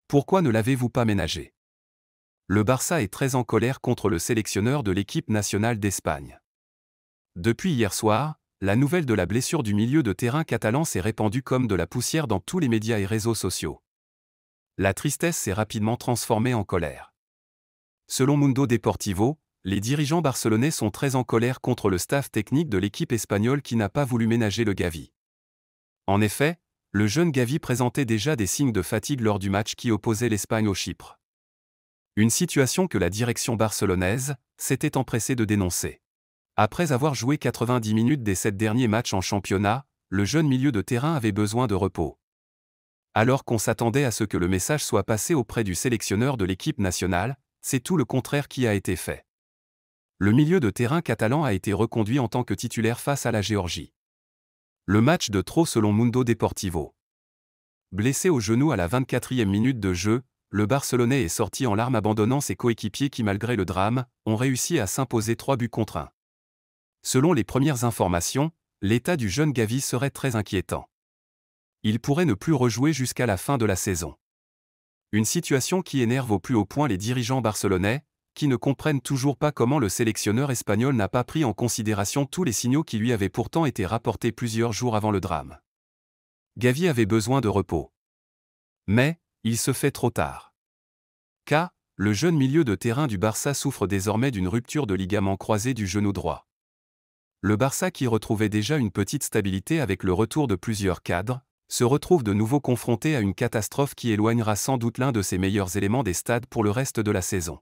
Pourquoi ne l'avez-vous pas ménagé? Le Barça est très en colère contre le sélectionneur de l'équipe nationale d'Espagne. Depuis hier soir, la nouvelle de la blessure du milieu de terrain catalan s'est répandue comme de la poussière dans tous les médias et réseaux sociaux. La tristesse s'est rapidement transformée en colère. Selon Mundo Deportivo, les dirigeants barcelonais sont très en colère contre le staff technique de l'équipe espagnole qui n'a pas voulu ménager le Gavi. En effet, le jeune Gavi présentait déjà des signes de fatigue lors du match qui opposait l'Espagne au Chypre. Une situation que la direction barcelonaise s'était empressée de dénoncer. Après avoir joué 90 minutes des 7 derniers matchs en championnat, le jeune milieu de terrain avait besoin de repos. Alors qu'on s'attendait à ce que le message soit passé auprès du sélectionneur de l'équipe nationale, c'est tout le contraire qui a été fait. Le milieu de terrain catalan a été reconduit en tant que titulaire face à la Géorgie. Le match de trop selon Mundo Deportivo. Blessé au genou à la 24e minute de jeu, le Barcelonais est sorti en larmes abandonnant ses coéquipiers qui malgré le drame, ont réussi à s'imposer 3-1. Selon les premières informations, l'état du jeune Gavi serait très inquiétant. Il pourrait ne plus rejouer jusqu'à la fin de la saison. Une situation qui énerve au plus haut point les dirigeants barcelonais, qui ne comprennent toujours pas comment le sélectionneur espagnol n'a pas pris en considération tous les signaux qui lui avaient pourtant été rapportés plusieurs jours avant le drame. Gavi avait besoin de repos. Mais, il se fait trop tard. Car, le jeune milieu de terrain du Barça souffre désormais d'une rupture de ligament croisé du genou droit. Le Barça qui retrouvait déjà une petite stabilité avec le retour de plusieurs cadres, se retrouve de nouveau confronté à une catastrophe qui éloignera sans doute l'un de ses meilleurs éléments des stades pour le reste de la saison.